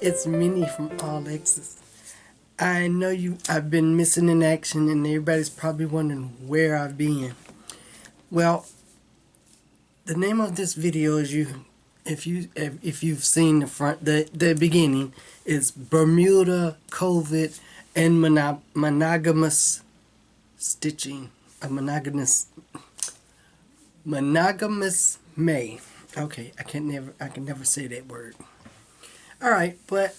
It's Minnie from All Exes. I know I've been missing in action, and everybody's probably wondering where I've been. Well, the name of this video is if you've seen the beginning, is Bermuda, COVID, and monogamous stitching. A monogamous May. Okay, I can never say that word. All right, but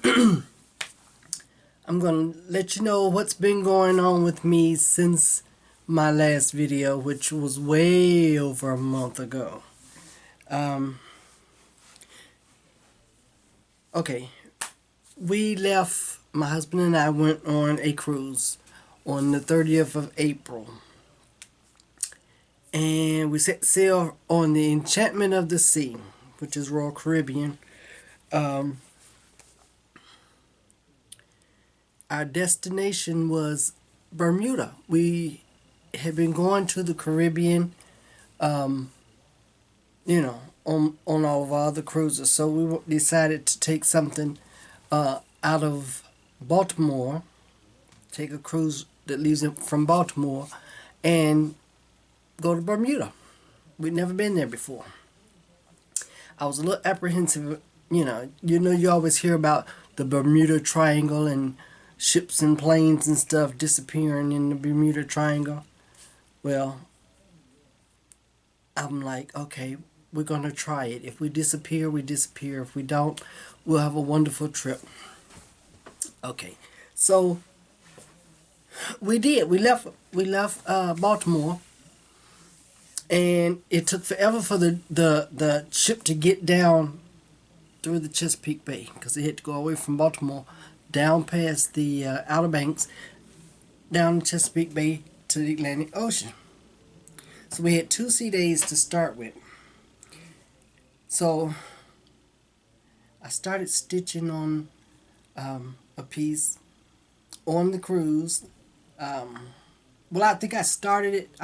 I'm going to let you know what's been going on with me since my last video, which was way over a month ago. Okay, we left, my husband and I went on a cruise on the 30th of April. And we set sail on the Enchantment of the Sea, which is Royal Caribbean. Our destination was Bermuda. We had been going to the Caribbean, on all of our other cruises. So we decided to take something out of Baltimore, take a cruise that leaves it from Baltimore, and go to Bermuda. We'd never been there before. I was a little apprehensive. You always hear about the Bermuda Triangle and ships and planes and stuff disappearing in the Bermuda Triangle. Well, I'm like, okay, we're going to try it. If we disappear, we disappear. If we don't, we'll have a wonderful trip. Okay, so we did. We left Baltimore, and it took forever for the ship to get down through the Chesapeake Bay, because it had to go away from Baltimore, down past the Outer Banks, down the Chesapeake Bay to the Atlantic Ocean. So we had 2 sea days to start with. So I started stitching on a piece on the cruise. Well, I think I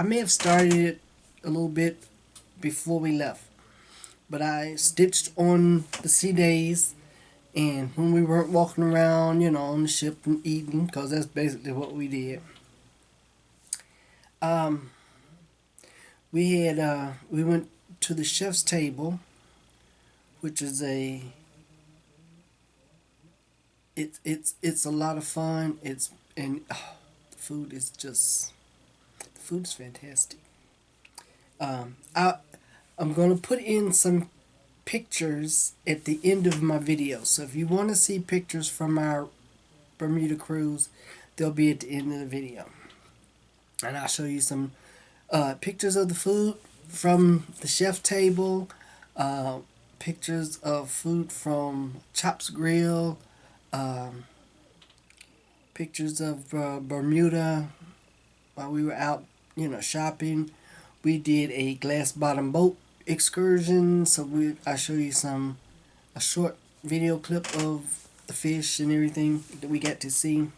may have started it a little bit before we left. But I stitched on the sea days, and when we weren't walking around, on the ship and eating, because that's basically what we did. We went to the chef's table, which is it's a lot of fun. The food is fantastic. I'm going to put in some pictures at the end of my video. So if you want to see pictures from our Bermuda cruise, they'll be at the end of the video. And I'll show you some pictures of the food from the chef table, pictures of food from Chop's Grill, pictures of Bermuda while we were out, shopping. We did a glass bottom boat excursion, so I'll show you a short video clip of the fish and everything that we got to see.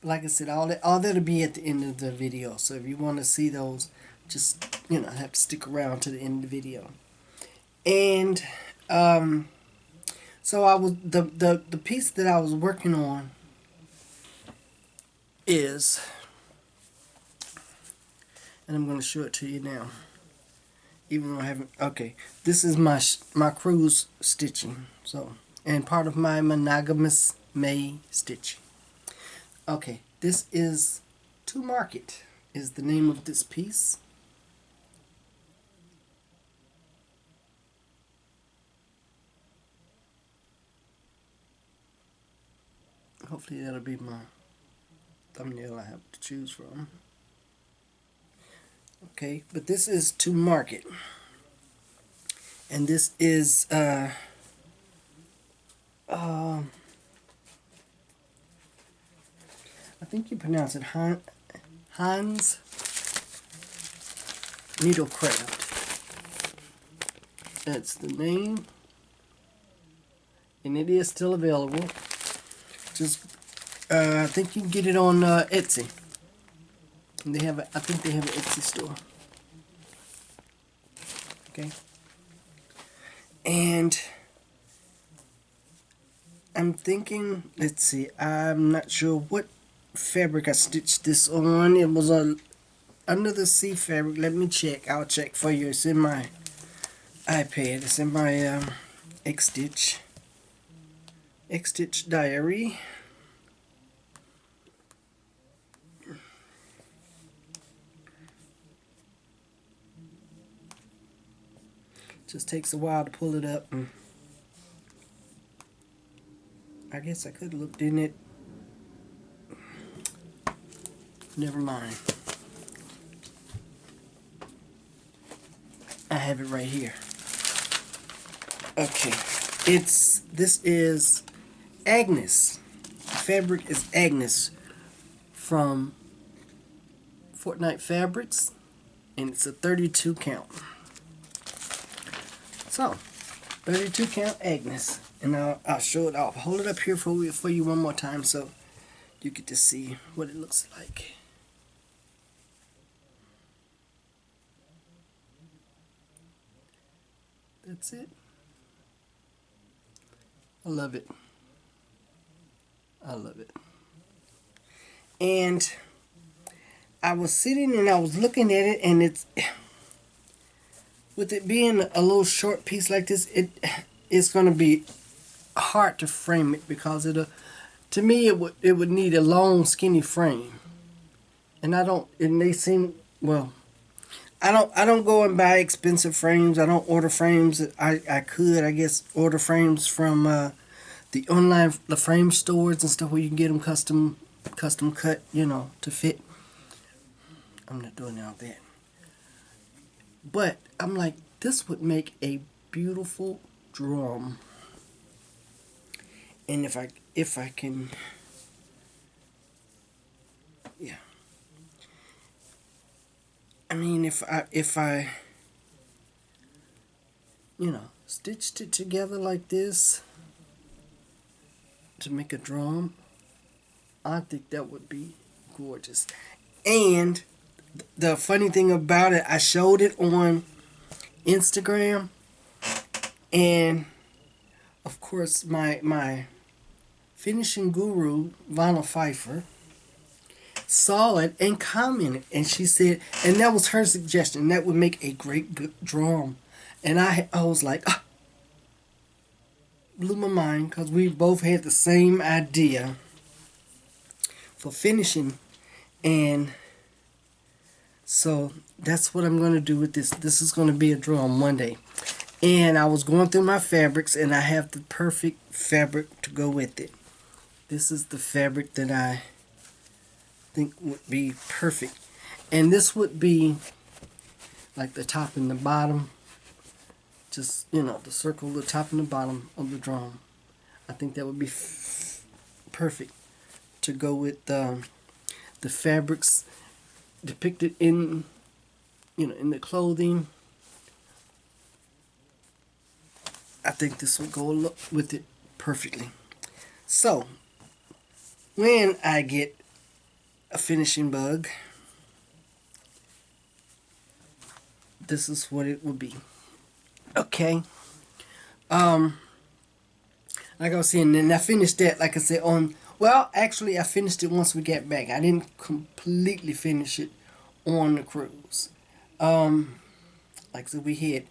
Like I said, all that'll be at the end of the video. So if you want to see those, just have to stick around to the end of the video. And so I was the piece that I was working on is, and I'm going to show it to you now, even though I haven't. Okay, this is my cruise stitching. So, and part of my monogamous May stitching. Okay, this is To Market is the name of this piece. Hopefully that'll be my thumbnail I have to choose from. Okay, but this is To Market, and this is I think you pronounce it Hans Needlecraft. That's the name, and it is still available. Just I think you can get it on Etsy. And I think they have an Etsy store. Okay. And I'm thinking, let's see, I'm not sure what fabric I stitched this on. It was a under the sea fabric. Let me check. I'll check for you. It's in my iPad. It's in my X-Stitch diary. Just takes a while to pull it up. I guess I could have looked in it. Never mind. I have it right here. Okay. This is Agnes. The fabric is Agnes from Fortnite Fabrics, and it's a 32 count. So, 32 count Agnes, and I'll show it off. Hold it up here for you one more time so you get to see what it looks like. That's it. I love it. I love it. And I was sitting and I was looking at it, and it's, with it being a little short piece like this, it's going to be hard to frame it, because to me it would need a long skinny frame, and they seem, well, I don't go and buy expensive frames. I don't order frames. I could, I guess, order frames from the frame stores and stuff, where you can get them custom cut, to fit. I'm not doing all that. But I'm like, this would make a beautiful drum. And if I can, yeah. I mean, if I stitched it together like this to make a drum, I think that would be gorgeous. And the funny thing about it, I showed it on Instagram, and of course my finishing guru, Vinyl Pfeiffer, saw it and commented, and she said, and that was her suggestion, that would make a great good drum. And I was like, blew my mind, because we both had the same idea for finishing. And so that's what I'm going to do with this. This is going to be a drum one day. And I was going through my fabrics, and I have the perfect fabric to go with it. This is the fabric that I think would be perfect. And this would be like the top and the bottom. Just, the circle, the top and the bottom of the drum. I think that would be perfect to go with the fabrics depicted in in the clothing. I think this would go with it perfectly. So when I get a finishing bug, this is what it would be. Okay. Like I was saying, and I finished that, like I said, actually I finished it once we got back. I didn't completely finish it on the cruise. Like I said, we had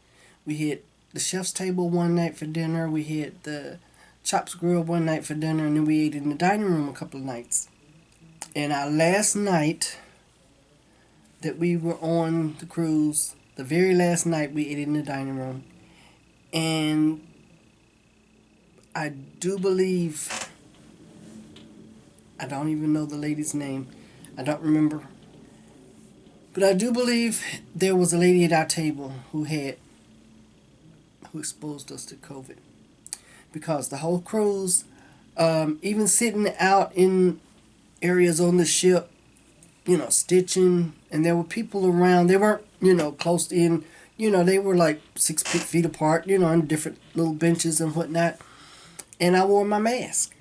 the chef's table one night for dinner. We had the Chops Grill one night for dinner, and then we ate in the dining room a couple of nights. And our last night that we were on the cruise, the very last night, we ate in the dining room. And I do believe, I don't even know the lady's name. I don't remember. But I do believe there was a lady at our table who exposed us to COVID. Because the whole cruise, even sitting out in areas on the ship, stitching, and there were people around. They weren't, close in, they were like 6 feet apart, on different little benches and whatnot. And I wore my mask.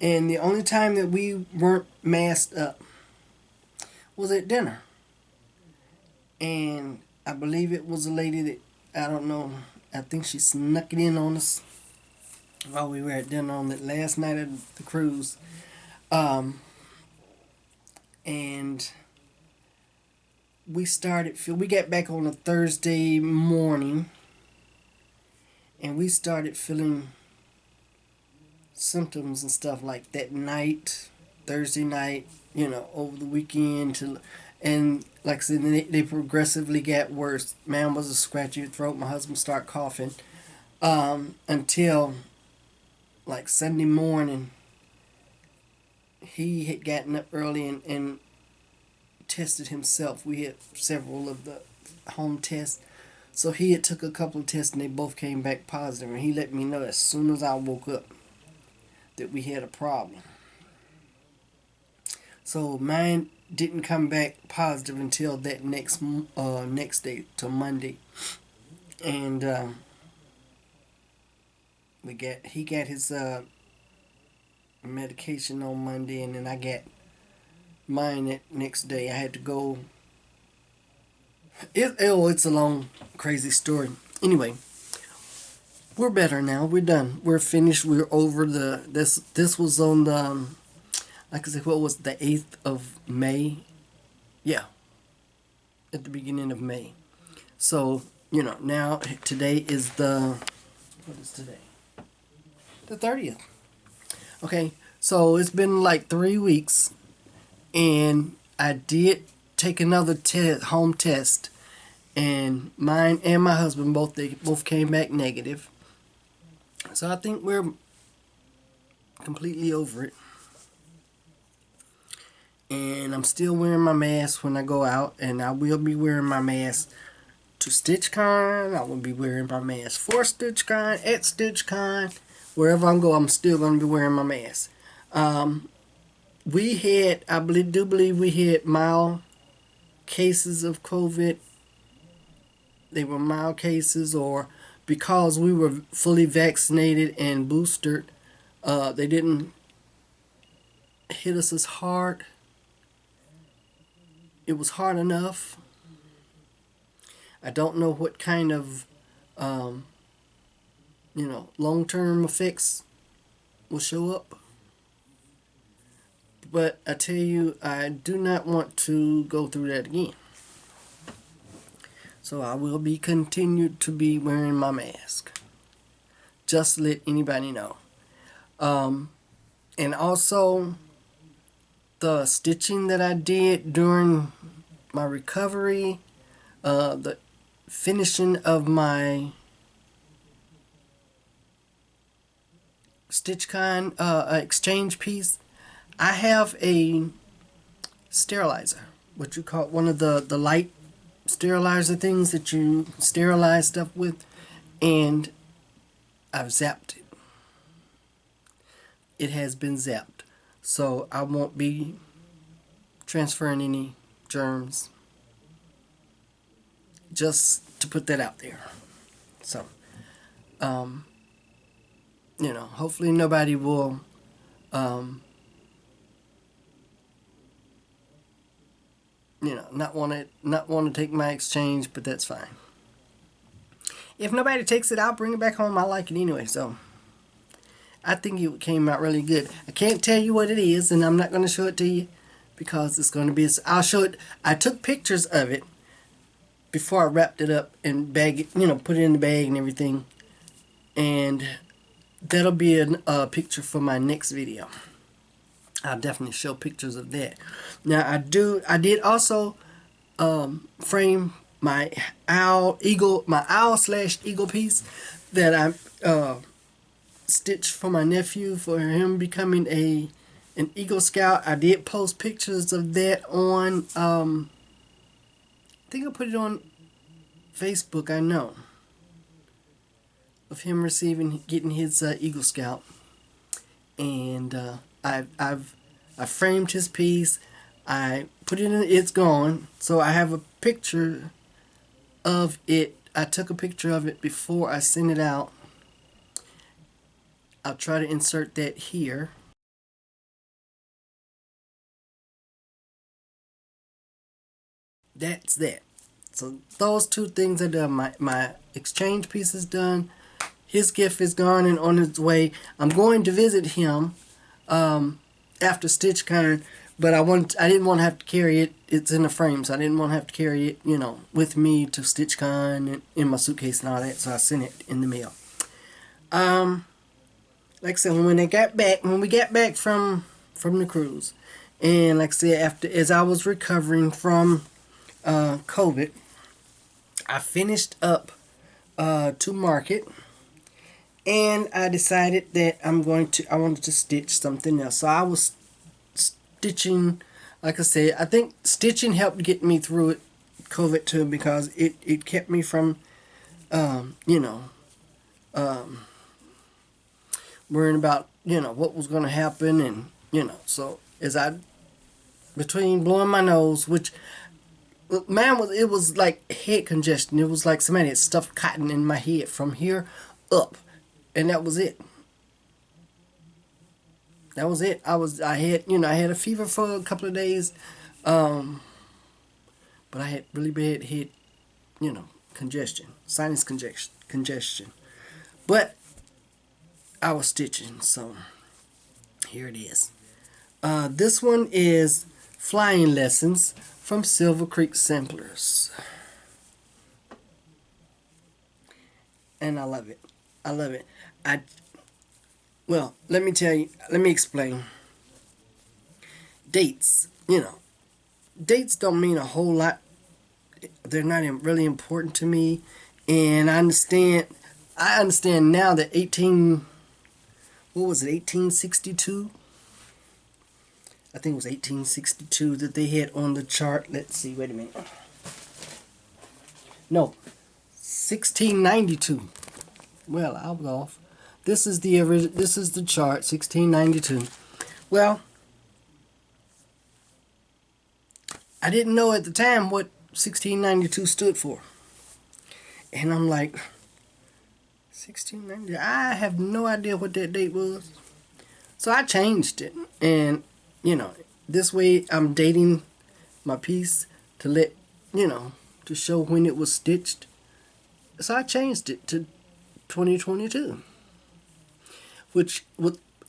And the only time that we weren't masked up was at dinner. And I believe it was a lady that, I don't know, I think she snuck it in on us while we were at dinner on the last night of the cruise. And we got back on a Thursday morning, and we started feeling symptoms and stuff like that night, Thursday night, over the weekend. And like I said, they progressively got worse. Man was a scratchy throat. My husband started coughing. Until like Sunday morning, he had gotten up early and tested himself. We had several of the home tests. So he had took a couple of tests and they both came back positive. And he let me know as soon as I woke up that we had a problem. So mine didn't come back positive until that next day, till Monday. And he got his medication on Monday, and then I got mine that next day. I had to go. It's a long, crazy story. Anyway, we're better now. We're done. We're finished. We're over this was on the, like I said, what was it, the 8th of May? Yeah, at the beginning of May. So, now today is what is today? The 30th. Okay, so it's been like 3 weeks, and I did take another home test, and mine and my husband both came back negative. So I think we're completely over it. And I'm still wearing my mask when I go out, and I will be wearing my mask to StitchCon. I will be wearing my mask for StitchCon, at StitchCon. Wherever I go, I'm still going to be wearing my mask. I do believe we had mild cases of COVID. They were mild cases, or because we were fully vaccinated and boosted, they didn't hit us as hard. It was hard enough. I don't know what kind of, long-term effects will show up. But I tell you, I do not want to go through that again. So I will be continued to be wearing my mask. Just to let anybody know. And also, the stitching that I did during my recovery, the finishing of my StitchCon exchange piece, I have a sterilizer, what you call one of the light sterilizer things that you sterilize stuff with, and I've zapped it. It has been zapped, so I won't be transferring any germs. Just to put that out there. So, hopefully nobody will not want to take my exchange, but that's fine. If nobody takes it, I'll bring it back home. I like it anyway, so I think it came out really good. I can't tell you what it is, and I'm not going to show it to you because it's going to be. I'll show it. I took pictures of it before I wrapped it up and bag it, put it in the bag and everything, and that'll be a picture for my next video. I'll definitely show pictures of that. Now I did also frame my owl / eagle piece that I stitched for my nephew for him becoming an Eagle Scout. I did post pictures of that on I think I put it on Facebook, I know, of him getting his Eagle Scout, and I framed his piece. I put it in. It's gone. So I have a picture of it. I took a picture of it before I sent it out. I'll try to insert that here. That's that. So those two things are done. My exchange piece is done. His gift is gone and on its way. I'm going to visit him after StitchCon, but I didn't want to have to carry it. It's in a frame, so I didn't want to have to carry it, you know, with me to StitchCon and in my suitcase and all that. So I sent it in the mail. Like I said, when we got back from the cruise, and like I said, as I was recovering from COVID, I finished up to market, and I decided that I wanted to stitch something else. So I was stitching, like I said, I think stitching helped get me through it, COVID too, because it kept me from, you know, worrying about, you know, what was going to happen, and, you know, so between blowing my nose, which, man, it was like head congestion. It was like somebody had stuffed cotton in my head from here up, and that was it. That was it. I had a fever for a couple of days, but I had really bad head, you know, congestion, sinus congestion. But I was stitching, so here it is. This one is Flying Lessons from Silver Creek Samplers. And I love it. I love it. Well, let me explain. Dates, you know, dates don't mean a whole lot. They're not really important to me, and I understand now that 1862? I think it was 1862 that they had on the chart. Let's see, wait a minute. No, 1692. Well, I was off. This is the chart, 1692. Well, I didn't know at the time what 1692 stood for. And I'm like, 1690? I have no idea what that date was. So I changed it. And, you know, this way I'm dating my piece to let, you know, to show when it was stitched. So I changed it to 2022. Which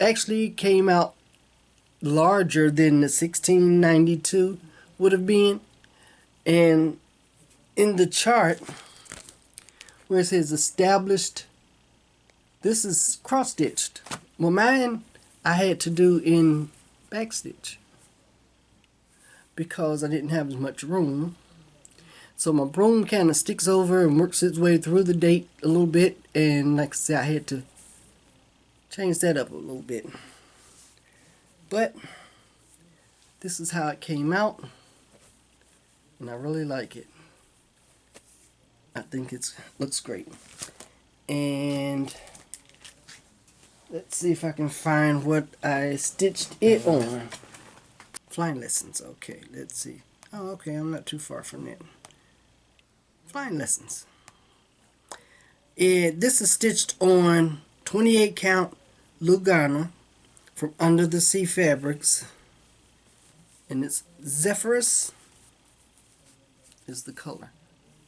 actually came out larger than the 1692 would have been. And in the chart, where it says established, this is cross-stitched. Well, mine I had to do in backstitch because I didn't have as much room. So my broom kind of sticks over and works its way through the date a little bit, and like I said, I had to change that up a little bit. But this is how it came out, and I really like it. I think it looks great. And let's see if I can find what I stitched it on. Flying Lessons. Okay, let's see. Oh, okay, I'm not too far from that. Flying Lessons. This is stitched on 28 count Lugana from Under the Sea Fabrics. And it's Zephyrus is the color.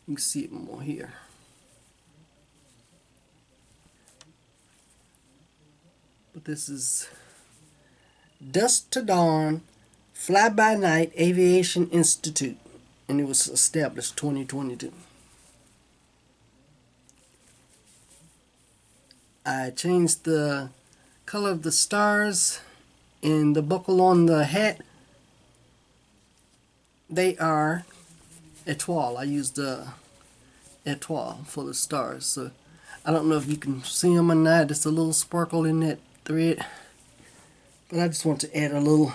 You can see it more here. But this is Dusk to Dawn Fly By Night Aviation Institute, and it was established 2022. I changed the color of the stars and the buckle on the hat. They are Etoile. I used the Etoile for the stars. So I don't know if you can see them or not. It's a little sparkle in that thread. But I just want to add a little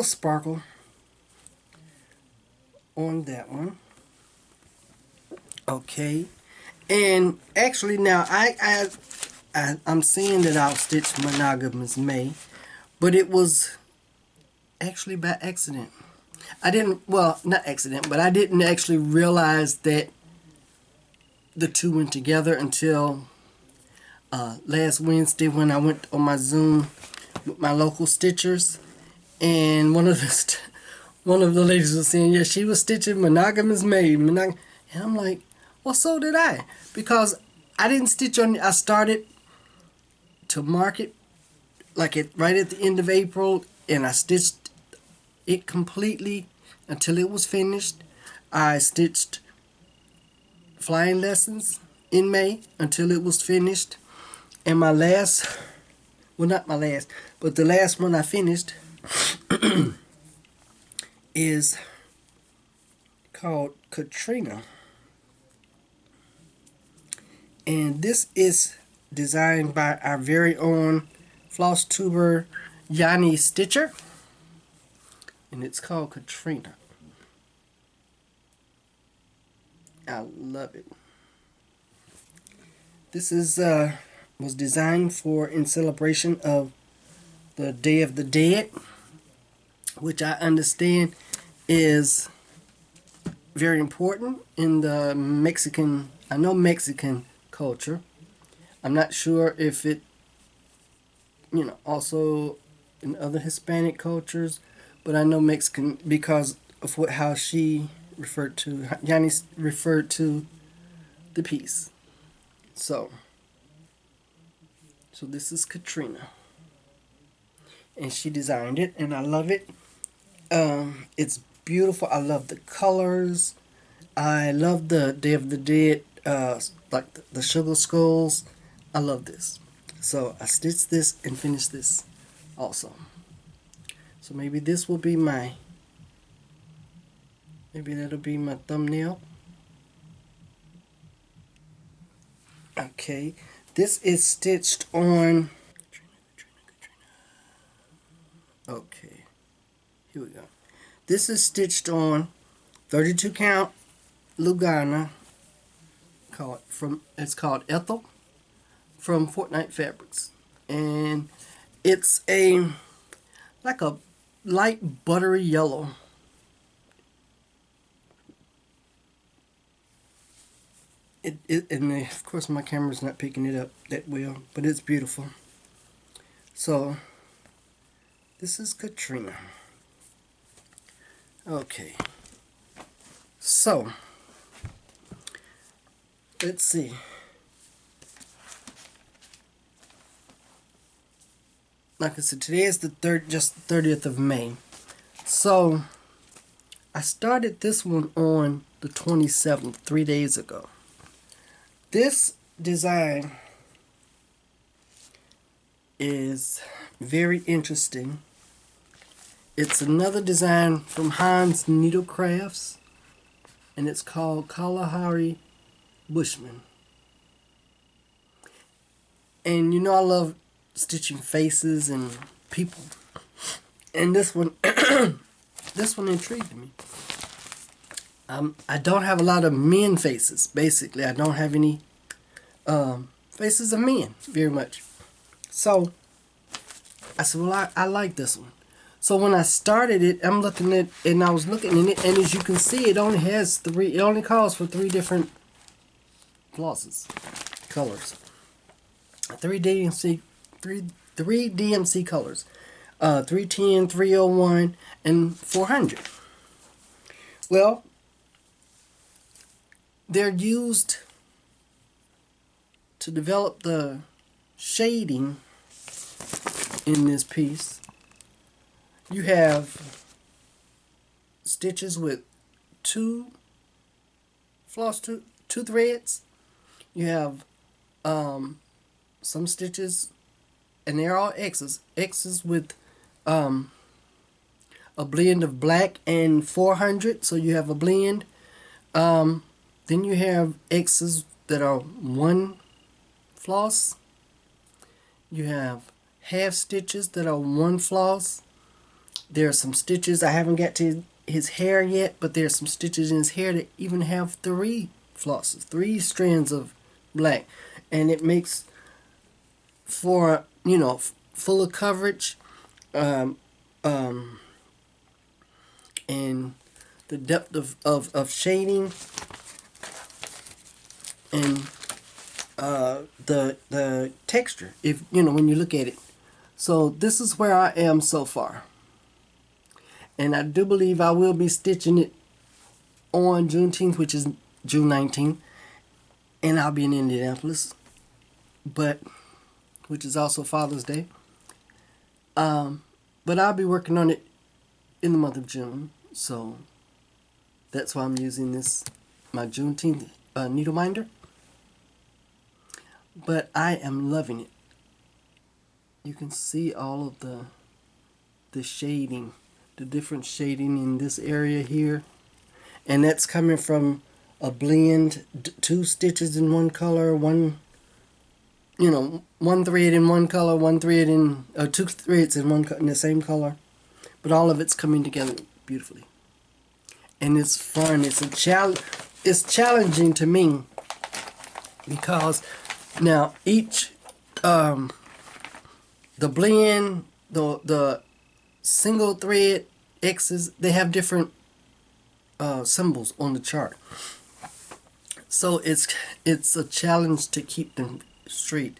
sparkle on that one. Okay. And actually now I'm seeing that I'll stitch Monogamous May, but it was actually by accident. I didn't, well, not accident, but I didn't actually realize that the two went together until last Wednesday when I went on my Zoom with my local stitchers, and one of one of the ladies was saying, yeah, she was stitching Monogamous Maid. And I'm like, well, so did I. Because I didn't stitch on, I started to market like right at the end of April, and I stitched it completely until it was finished. I stitched flying lessons in May until it was finished. And my last, well, not my last, but the last one I finished is called Katrina. And this is designed by our very own Flosstuber YanyStitcher. And it's called Katrina. I love it. This is was designed for in celebration of the Day of the Dead, which I understand is very important in the Mexican culture. I'm not sure if it, also in other Hispanic cultures, but I know Mexican because of how she referred to, Yanni referred to the piece. So this is Katrina, and she designed it, and I love it. It's beautiful. I love the colors. I love the Day of the Dead, like the sugar skulls. I love this. So I stitched this and finished this also. So maybe this will be maybe that'll be my thumbnail. Okay, this is stitched on. Okay, here we go. This is stitched on 32 count Lugana. It's called Ethel from Fortnite Fabrics, and it's like a light buttery yellow. And of course my camera's not picking it up that well, but it's beautiful. So this is Katrina. Okay, so let's see. Like I said, today is the 30th of May. So I started this one on the 27th, 3 days ago. This design is very interesting. It's another design from Hans Needlecrafts, and it's called Kalahari Bushman. And I love stitching faces and people, and this one this one intrigued me. I don't have a lot of men faces. Basically, I don't have any faces of men very much. So I said, well, I like this one. So when I started it, I was looking at it, and as you can see, it only has it only calls for 3 different flosses, colors. 3 DMC colors. 310, 301, and 400. Well, they're used to develop the shading in this piece. You have stitches with 2 threads. You have some stitches, and they're all X's with a blend of black and 400, so you have a blend. Then you have X's that are 1 floss. You have half stitches that are 1 floss. There are some stitches, I haven't got to his hair yet, but there are some stitches in his hair that even have 3 flosses, 3 strands of black, and it makes for fuller coverage, and the depth of shading, and the texture, when you look at it. So this is where I am so far, And I do believe I will be stitching it on Juneteenth, which is June 19th. And I'll be in Indianapolis, which is also Father's Day. But I'll be working on it in the month of June. So that's why I'm using my Juneteenth needle minder. But I am loving it. You can see all of the shading, the different shading in this area here. And that's coming from a blend, 2 stitches in one color, one thread in one color, 2 threads in the same color. But all of it's coming together beautifully. And it's fun. It's challenging to me because now each the blend, the single thread X's, they have different symbols on the chart. So it's a challenge to keep them straight.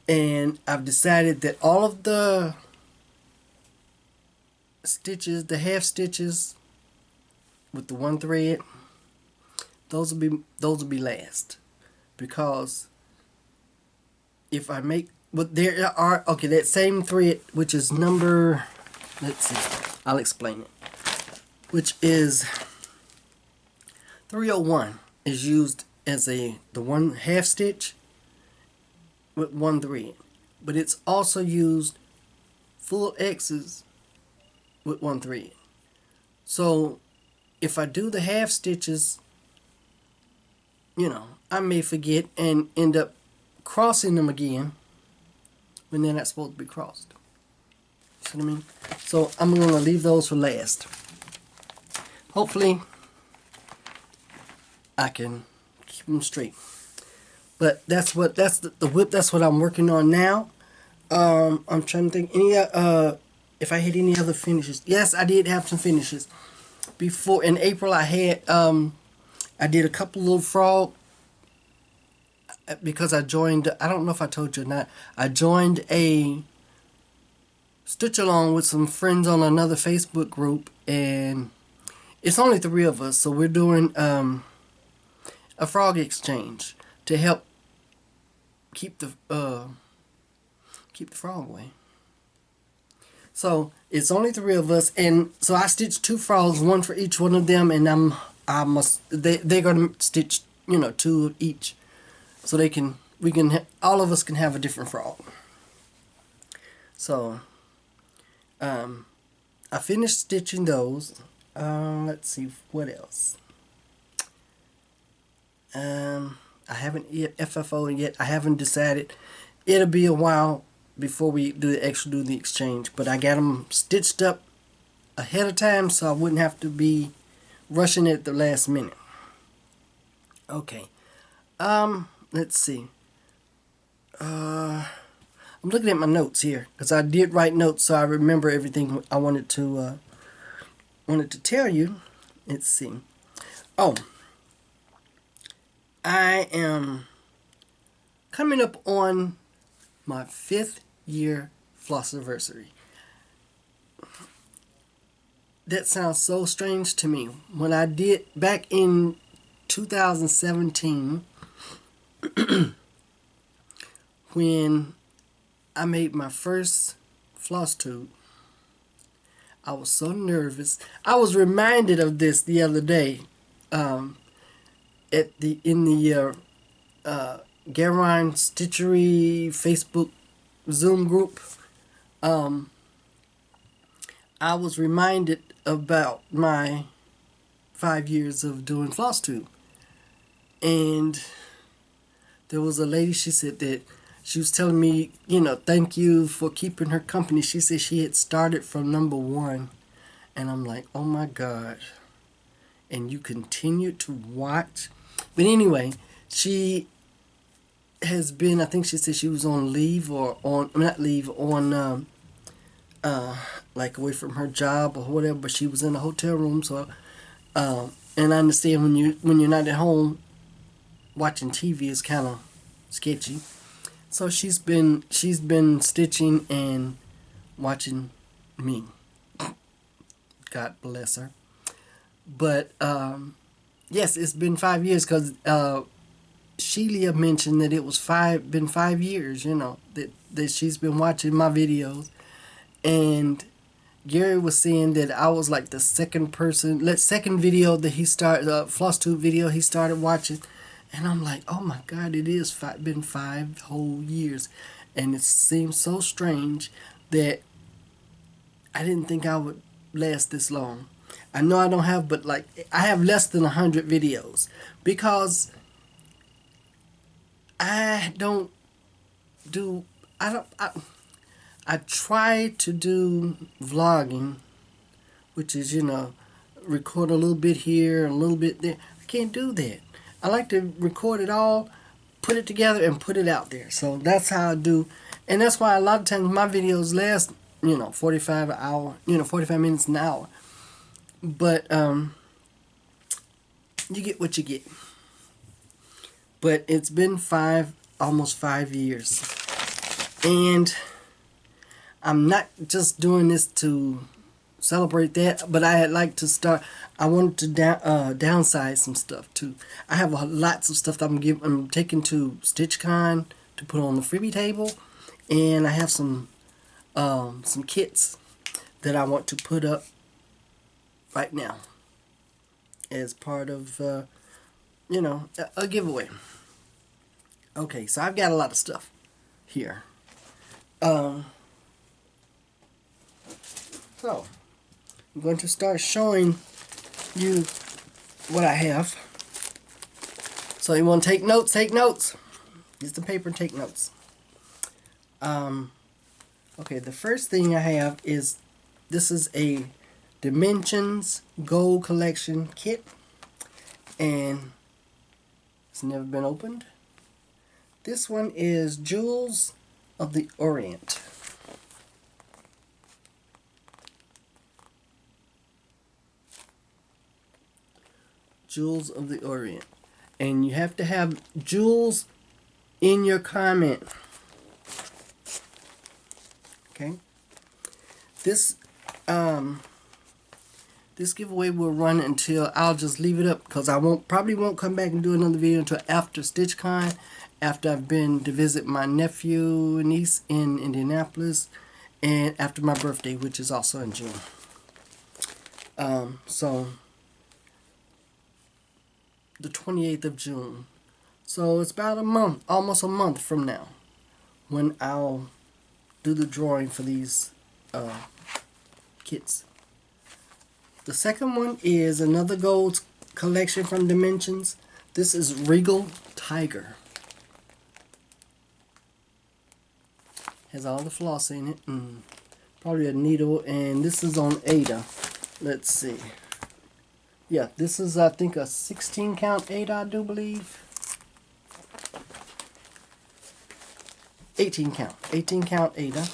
And I've decided that all of the stitches, the half stitches with the 1 thread, those will be last, because if I make, but there are, okay, that same thread, which is number, let's see, I'll explain it, which is 301, is used as the 1 half stitch with 1 thread, but it's also used full X's with 1 thread. So if I do the half stitches, I may forget and end up crossing them again when they're not supposed to be crossed. See what I mean? So I'm going to leave those for last. Hopefully I can keep them straight. But that's the whip. That's what I'm working on now. I'm trying to think if I had any other finishes. Yes, I did have some finishes. Before in April, I did a couple little frog, because I joined, I don't know if I told you or not, I joined a stitch along with some friends on another Facebook group, and it's only 3 of us, so we're doing a frog exchange to help keep the frog away. So it's only 3 of us, and so I stitched 2 frogs, 1 for each one of them, and they're gonna stitch 2 of each, so all of us can have a different frog. So I finished stitching those. Let's see what else. I haven't yet FFO yet. I haven't decided. It'll be a while before we do the exchange, but I got them stitched up ahead of time so I wouldn't have to be rushing it at the last minute. Okay. Let's see. I'm looking at my notes here because I did write notes, so I remember everything I wanted to tell you. Let's see. Oh, I am coming up on my 5th year Flossiversary. That sounds so strange to me. When I did back in 2017, when I made my first Flosstube, I was so nervous. I was reminded of this the other day in the GaRon Stitchery Facebook Zoom group. I was reminded about my 5 years of doing Flosstube, and there was a lady, she said that she was telling me, thank you for keeping her company. She said she had started from number 1, and I'm like, oh my God. And you continue to watch. But anyway, she has been, I think she said she was on leave, or not leave, on like away from her job or whatever, but she was in a hotel room. So and I understand when you're not at home, watching TV is kind of sketchy. So she's been stitching and watching me God bless her. But yes, it's been 5 years because Sheila mentioned that it was been 5 years, you know, that she's been watching my videos. And Gary was saying that I was like the second video that he started, Flosstube video he started watching. And I'm like, oh my God, it is been 5 whole years. And it seems so strange that I didn't think I would last this long. I know I don't have, but like, I have less than 100 videos. Because I don't do, I try to do vlogging, which is, you know, record a little bit here, a little bit there. I can't do that. I like to record it all, put it together, and put it out there. So that's how I do. And that's why a lot of times my videos last, you know, 45 an hour, you know, 45 minutes an hour. But you get what you get. But it's been almost 5 years. And I'm not just doing this to celebrate that, but I like to start. I wanted to downsize some stuff too. I have lots of stuff that I'm taking to StitchCon to put on the freebie table, and I have some kits that I want to put up right now as part of you know, a giveaway. Okay, so I've got a lot of stuff here. So, I'm going to start showing you what I have. So you want to take notes? Take notes. Use the paper and take notes. Okay, the first thing I have is, this is a Dimensions Gold Collection kit. And it's never been opened. This one is Jewels of the Orient. Jewels of the Orient. And you have to have jewels in your comment. Okay? This giveaway will run until, I'll just leave it up because I probably won't come back and do another video until after StitchCon, after I've been to visit my nephew and niece in Indianapolis, and after my birthday, which is also in June. So the 28th of June. So it's about a month, almost a month from now, when I'll do the drawing for these kits. The second one is another gold collection from Dimensions. This is Regal Tiger. Has all the floss in it, and probably a needle, and this is on Ada. Let's see. Yeah, this is, I think, a 16 count Ada, I do believe. 18 count. 18 count Ada.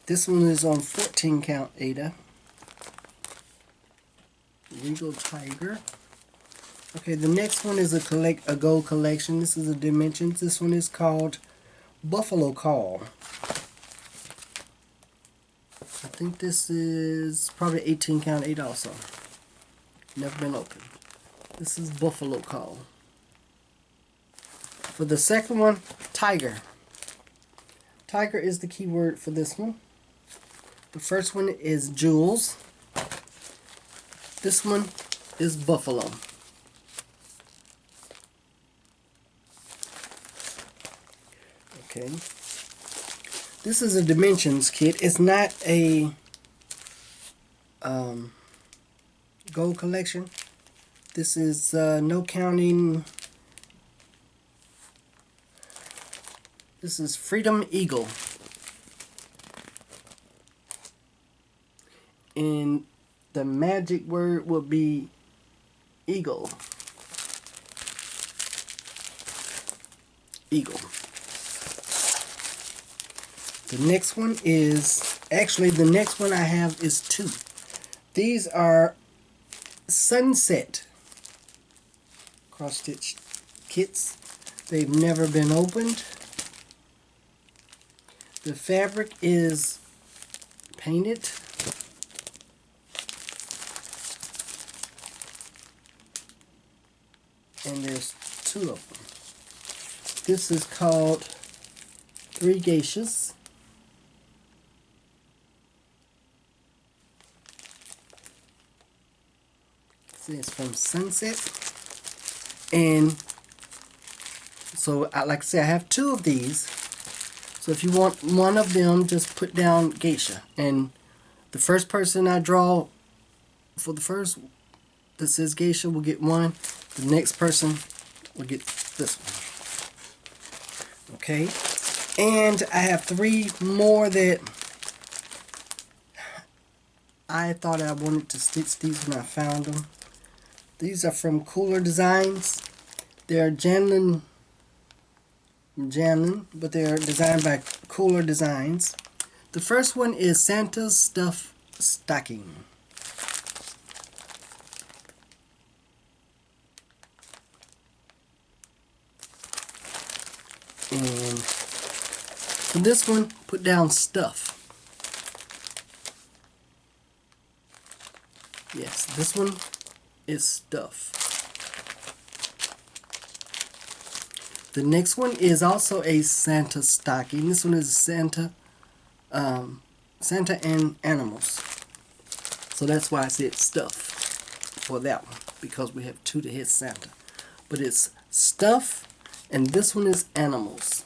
This one is on 14 count Ada. Regal Tiger. Okay, the next one is a gold collection. This is a Dimensions. This one is called Buffalo Call. I think this is probably 18 count 8 also. Never been opened. This is Buffalo Call. For the second one, Tiger. Tiger is the key word for this one. The first one is Jewels. This one is Buffalo. Okay. This is a Dimensions kit. It's not a gold collection. This is no counting. This is Freedom Eagle. And the magic word will be eagle. Eagle. The next one is, actually the next one I have is 2. These are Sunset cross stitch kits. They've never been opened. The fabric is painted. two of them. This is called 3 Geishas. See, it's from Sunset. And so, like I said, I have 2 of these. So if you want one of them, just put down Geisha. And the first person I draw for the first that says Geisha will get 1. The next person will get this one. Okay. And I have 3 more that I thought I wanted to stitch these when I found them. These are from Cooler Designs. They're Janlin, but they're designed by Cooler Designs. The first one is Santa's Stuff Stocking. And for this one, put down stuff. Yes, this one is stuff. The next one is also a Santa stocking. This one is Santa and animals. So that's why I said stuff for that one, because we have 2 that hit Santa. But it's stuff, and this one is animals,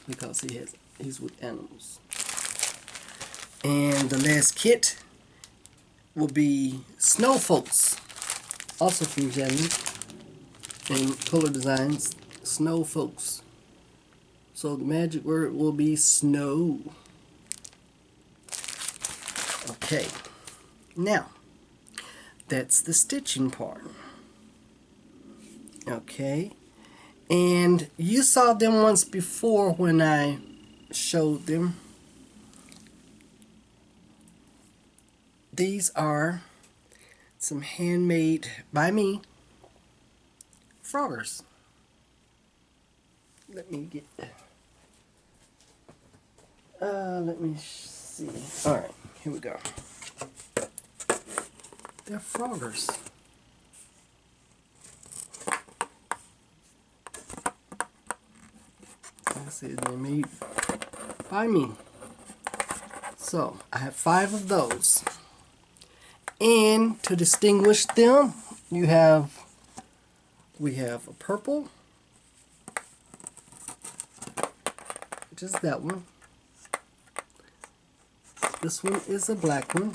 because he's with animals. And the last kit will be Snow Folks, also from Jenny and Cooler Designs. Snow Folks. So the magic word will be snow. Okay, now that's the stitching part. Okay, and you saw them once before when I showed them. These are some handmade by me froggers. Let me get, let me see. Alright, here we go. They're froggers. Like I said, they're made by me. So, I have 5 of those. And to distinguish them, we have a purple, which is that one. This one is a black one.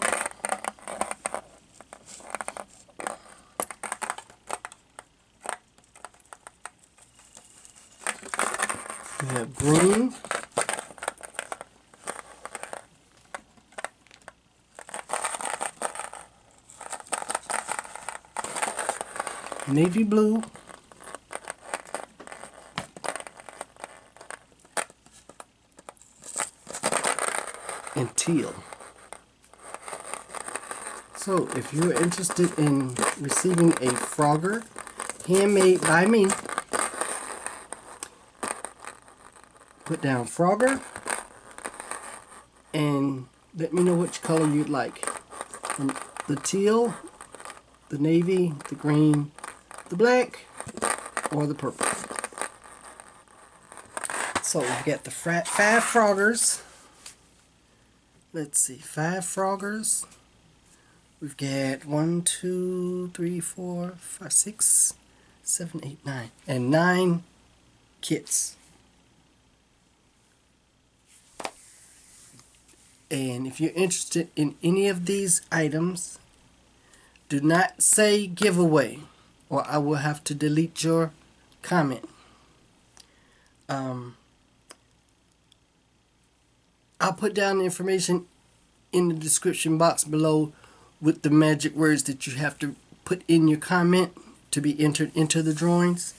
We have green. Navy blue. And teal. So if you're interested in receiving a frogger handmade by me, put down frogger and let me know which color you'd like. The teal, the navy, the green, the black, or the purple. So we've got the 5 froggers. Let's see, 5 froggers. We've got 1, 2, 3, 4, 5, 6, 7, 8, 9, and 9 kits. And if you're interested in any of these items, do not say giveaway, or I will have to delete your comment. I'll put down the information in the description box below with the magic words that you have to put in your comment to be entered into the drawings.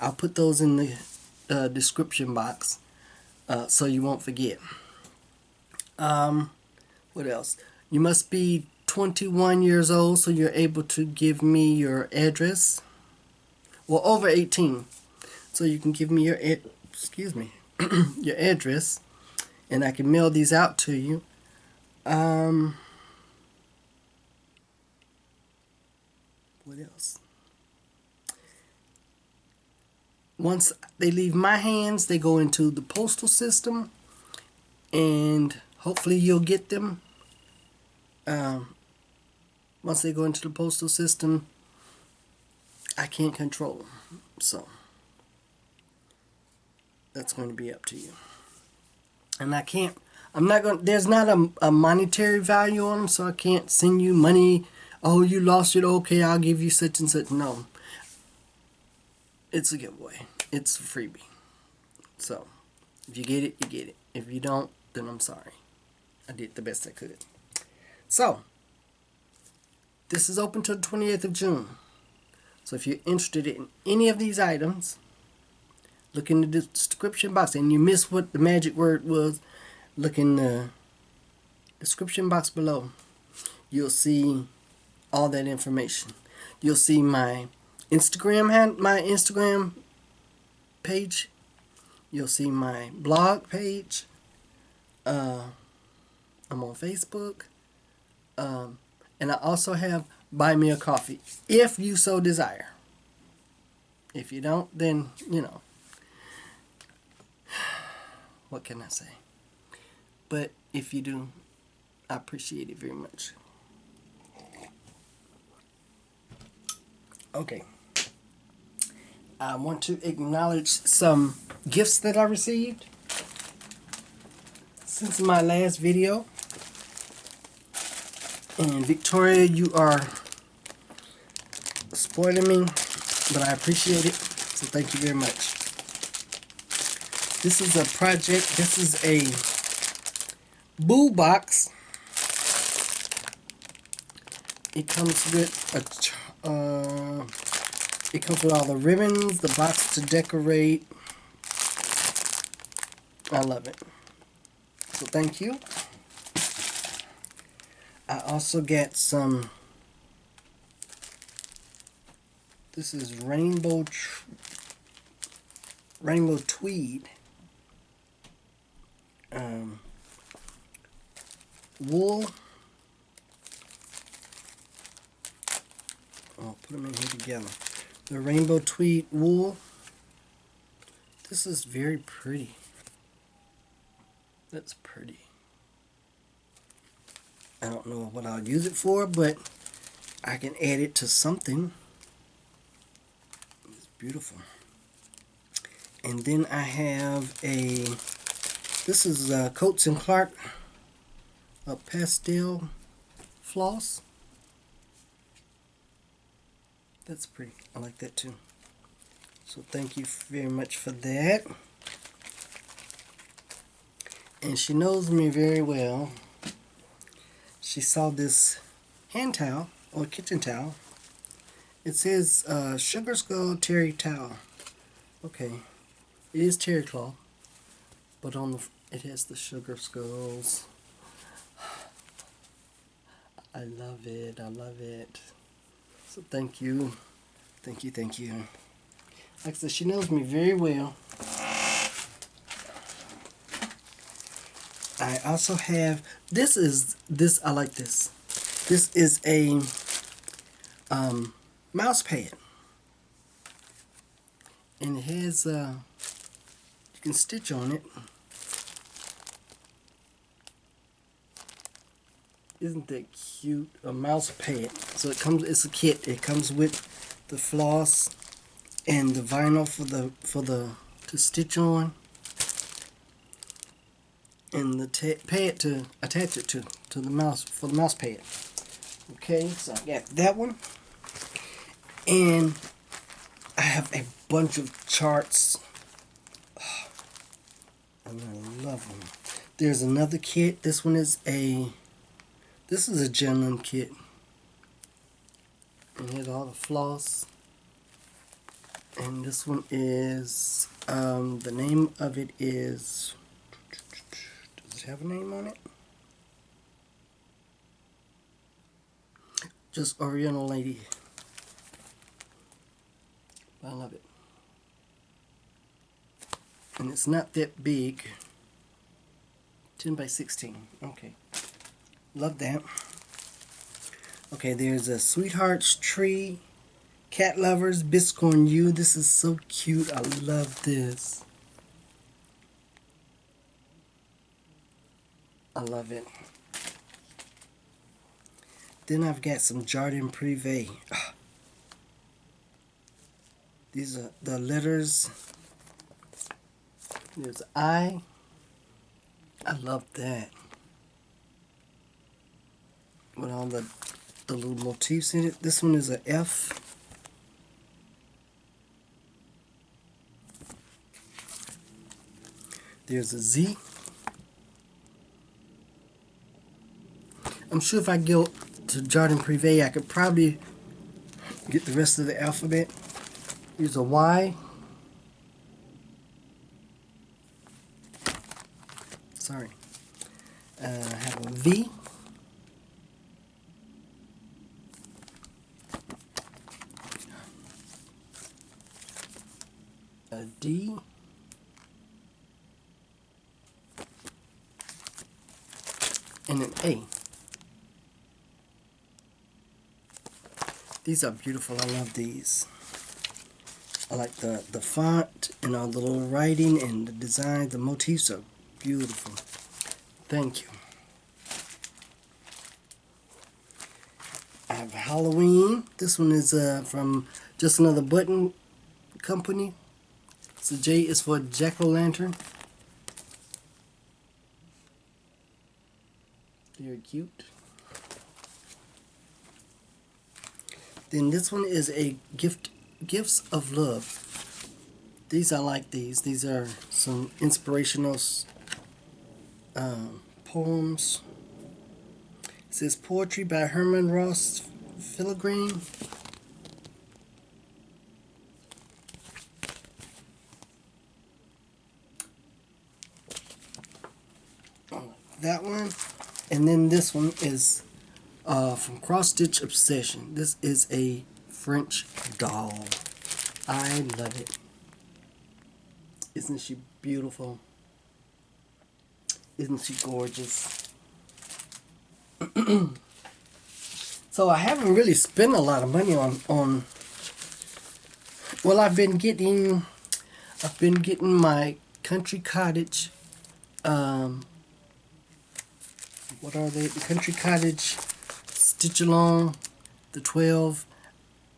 I'll put those in the description box so you won't forget. What else? You must be 21 years old so you're able to give me your address. Well, over 18, so you can give me your your address, and I can mail these out to you. What else? once they leave my hands, they go into the postal system, and hopefully you'll get them. Once they go into the postal system, I can't control them. So that's going to be up to you. And there's not a monetary value on them, so I can't send you money. Oh, you lost it, okay, I'll give you such and such. No. It's a giveaway. It's a freebie. So, if you get it, you get it. If you don't, then I'm sorry. I did the best I could. So, this is open till the 28th of June. So if you're interested in any of these items, look in the description box. And you missed what the magic word was, look in the description box below. You'll see all that information. You'll see my Instagram page. You'll see my blog page. I'm on Facebook. And I also have Buy Me a Coffee, if you so desire. If you don't, then, you know, what can I say? But if you do, I appreciate it very much. Okay. I want to acknowledge some gifts that I received since my last video. And Victoria, you are spoiling me, but I appreciate it, so thank you very much. This is a project. This is a boo box. It comes with all the ribbons, the box to decorate. I love it. So thank you. I also got some, this is rainbow tweed wool. I'll put them in here together. The rainbow tweed wool. This is very pretty. That's pretty. I don't know what I'll use it for, but I can add it to something. It's beautiful. And then I have this is Coats and Clark, a pastel floss. That's pretty. I like that too. So thank you very much for that. And she knows me very well. She saw this hand towel, or kitchen towel. It says Sugar Skull Terry Towel. Okay, it is terry cloth, but it has the sugar skulls. I love it. I love it. So thank you. Thank you. Thank you. Like I said, she knows me very well. I also have, I like this. This is a mouse pad. And it has, you can stitch on it. Isn't that cute? A mouse pad. So it's a kit. It comes with the floss and the vinyl to stitch on. And the pad to attach it to the mouse, for the mouse pad. Okay, so I got that one. And I have a bunch of charts. And I love them. There's another kit. This is a gentleman kit. And here's all the floss. And this one is, the name of it is, does it have a name on it? Just Oriental Lady. I love it. And it's not that big. 10 by 16. Okay. Love that. Okay, there's a Sweetheart's Tree Cat lovers, Biscorn U. This is so cute. I love this. I love it. Then I've got some Jardin Privé. These are the letters. There's I. I love that. With all the little motifs in it. This one is a F. There's a Z. I'm sure if I go to Jardin Privé, I could probably get the rest of the alphabet. Here's a Y. Sorry. I have a V. A D. And an A. These are beautiful. I love these. I like the font and all the little writing and the design. The motifs are beautiful. Thank you. I have Halloween. This one is from Just Another Button Company. So J is for Jack-o'-lantern. Very cute. Then this one is a Gifts of Love. These, I like these. These are some inspirational poems. It says poetry by Herman Ross Filigrane. That one. And then this one is from Cross Stitch Obsession. This is a French doll. I love it. Isn't she beautiful? Isn't she gorgeous? So I haven't really spent a lot of money on well, I've been getting my Country Cottage what are they? The Country Cottage Stitch Along, the 12.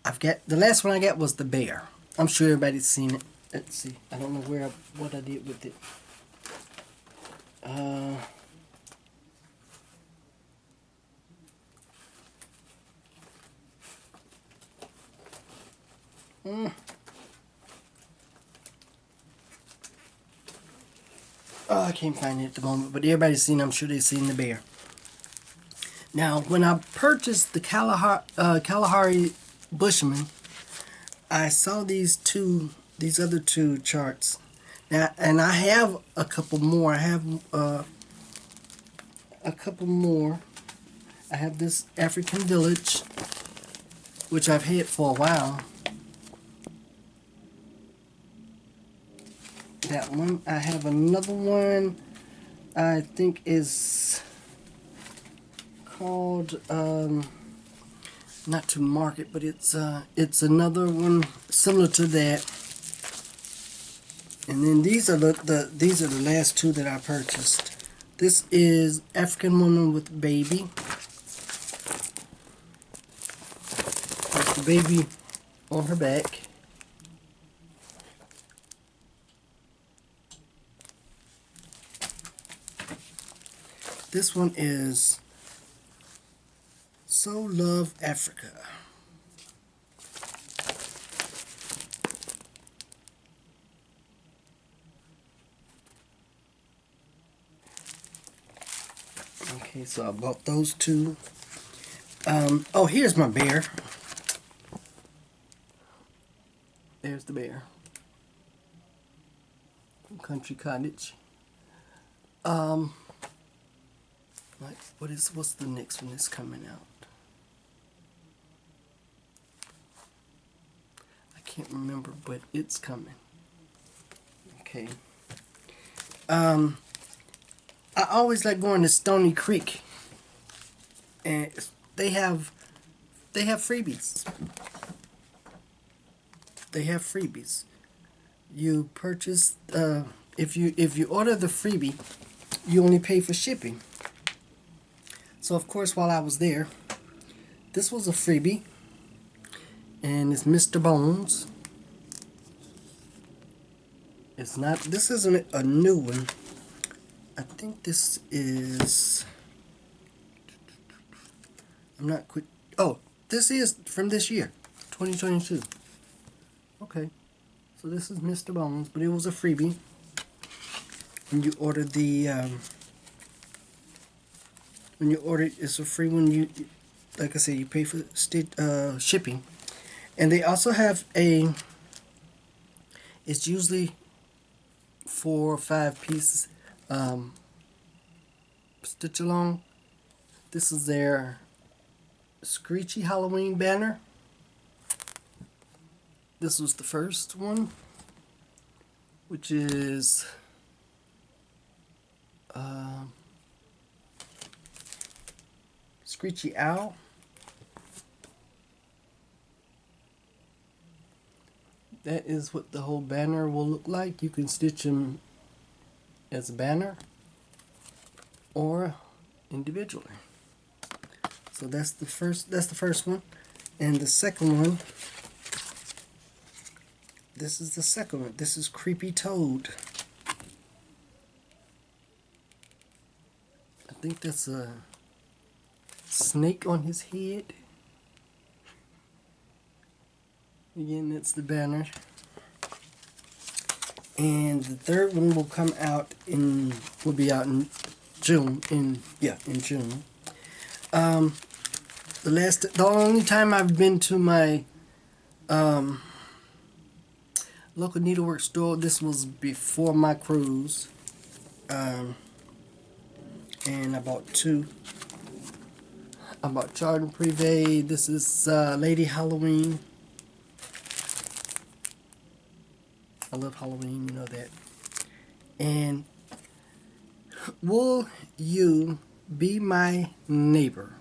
I've got the last one I got was the bear. I'm sure everybody's seen it. Let's see. I don't know what I did with it. I can't find it at the moment, but everybody's seen. I'm sure they've seen the bear. Now, when I purchased the Kalahari Bushman, I saw these other two charts. Now, and I have a couple more. I have a couple more. I have this African Village, which I've had for a while. That one. I have another one. I think is called not to market, but it's another one similar to that. And then these are the last two that I purchased. This is African Woman with Baby. There's the baby on her back. This one is So Love Africa. Okay, so I bought those two. Oh, here's my bear. There's the bear. From Country Cottage. What's the next one that's coming out? I can't remember, but it's coming. Okay. I always like going to Stony Creek, and they have freebies. they have freebies. You purchase if you order the freebie, you only pay for shipping. So of course, while I was there, this was a freebie, and it's Mr. Bones. It's not. This isn't a new one. I think this is. I'm not quick. Oh, this is from this year, 2022. Okay, so this is Mr. Bones, but it was a freebie. When you order the, when you order, it's a free one. You, like I said, you pay for shipping, and they also have a. It's usually 4 or 5 pieces, stitch along. This is their Screechy Halloween banner. This was the first one, which is Screechy Owl. That is what the whole banner will look like. You can stitch them as a banner or individually. So that's the first one. And the second one, this is the second one. This is Creepy Toad. I think that's a snake on his head. Again, that's the banner. And the third one will come out will be out in June. In June. The only time I've been to my local needlework store, this was before my cruise, and I bought 2. I bought Chardon Privé. This is Lady Halloween. I love Halloween, you know that. And will you be my neighbor?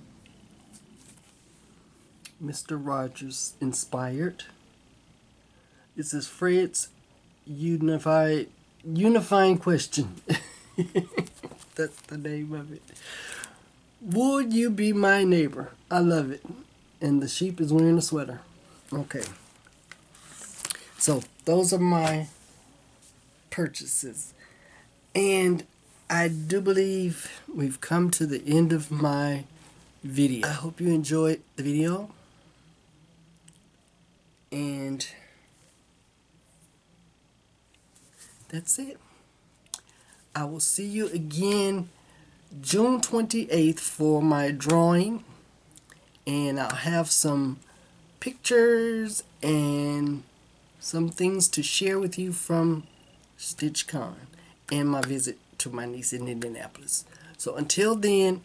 Mr. Rogers inspired. This is Fred's unifying question. That's the name of it. Would you be my neighbor? I love it. And the sheep is wearing a sweater. Okay. So those are my purchases. And I do believe we've come to the end of my video. I hope you enjoyed the video. And that's it. I will see you again June 28th for my drawing. And I'll have some pictures and some things to share with you from StitchCon and my visit to my niece in Indianapolis. So until then,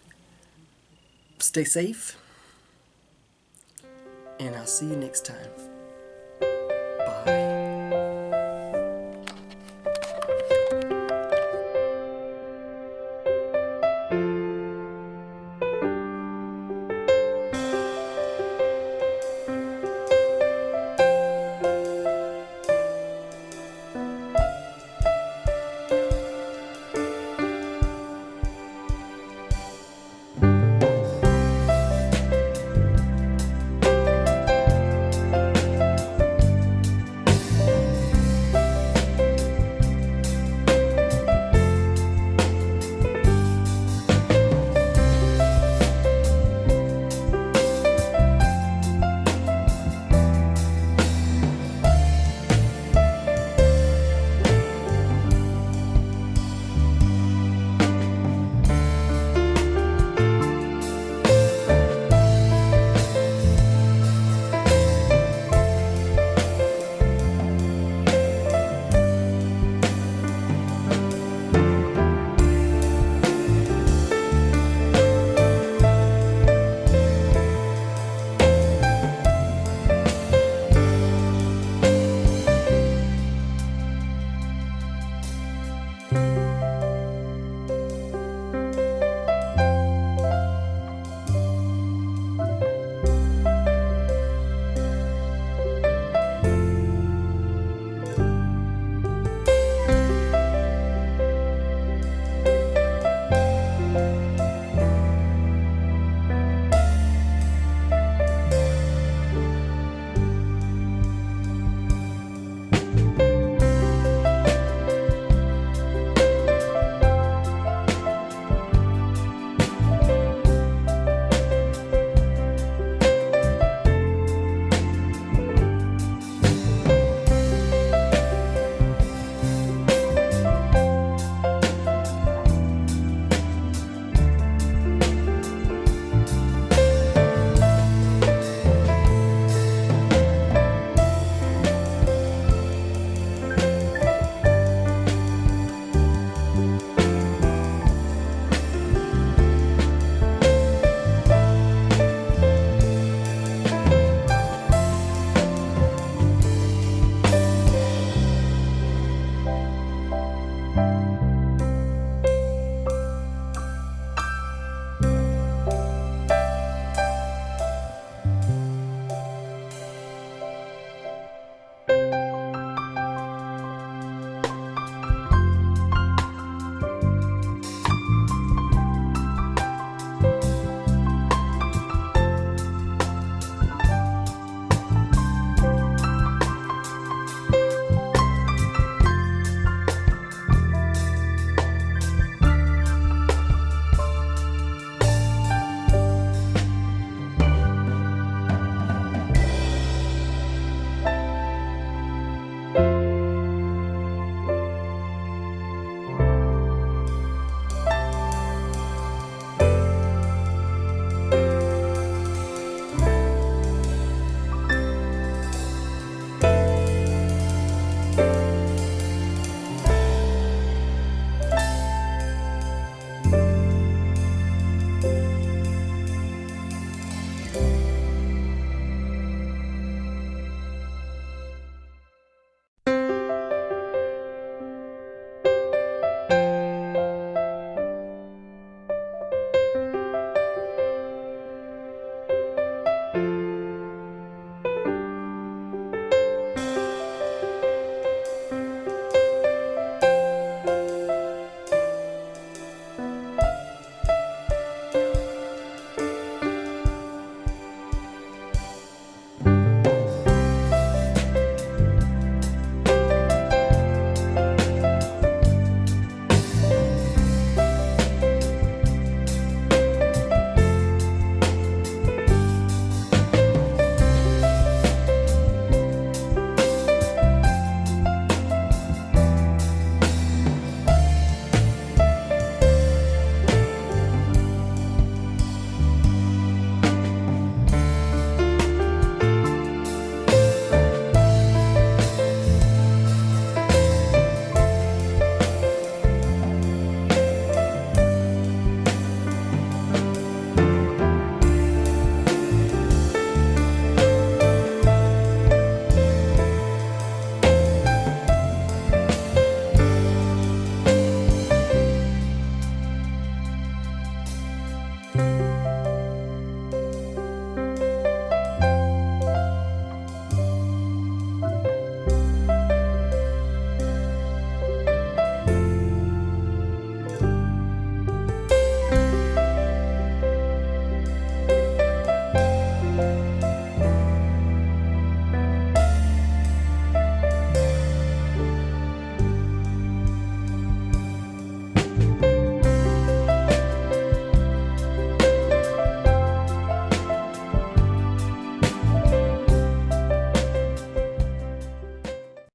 stay safe, and I'll see you next time. Bye.